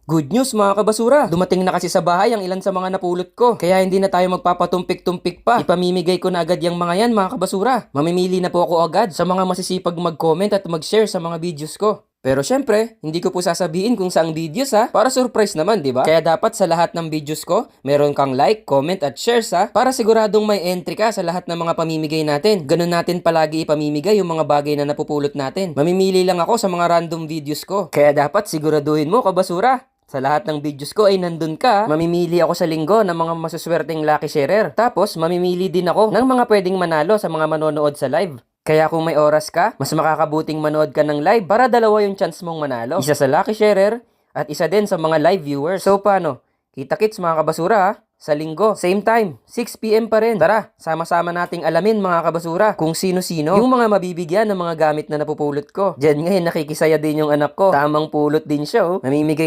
Good news mga kabasura! Dumating na kasi sa bahay ang ilan sa mga napulot ko. Kaya hindi na tayo magpapatumpik-tumpik pa. Ipamimigay ko na agad yung mga yan mga kabasura. Mamimili na po ako agad sa mga masisipag mag-comment at mag-share sa mga videos ko. Pero syempre, hindi ko po sasabihin kung saang videos ha, para surprise naman, di ba? Kaya dapat sa lahat ng videos ko, meron kang like, comment at share ha, para siguradong may entry ka sa lahat ng mga pamimigay natin. Ganun natin palagi ipamimigay yung mga bagay na napupulot natin. Mamimili lang ako sa mga random videos ko. Kaya dapat siguraduhin mo kabasura. Sa lahat ng videos ko ay nandun ka. Mamimili ako sa linggo ng mga masuswerteng lucky sharer. Tapos, mamimili din ako ng mga pwedeng manalo sa mga manonood sa live. Kaya kung may oras ka, mas makakabuting manood ka ng live para dalawa yung chance mong manalo. Isa sa lucky sharer at isa din sa mga live viewers. So paano? Kita-kits mga kabasura ha? Sa linggo, same time, 6 PM pa rin. Tara, sama-sama nating alamin mga kabasura kung sino-sino yung mga mabibigyan ng mga gamit na napupulot ko. Diyan ngayon nakikisaya din yung anak ko. Tamang pulot din siya oh. Namimigay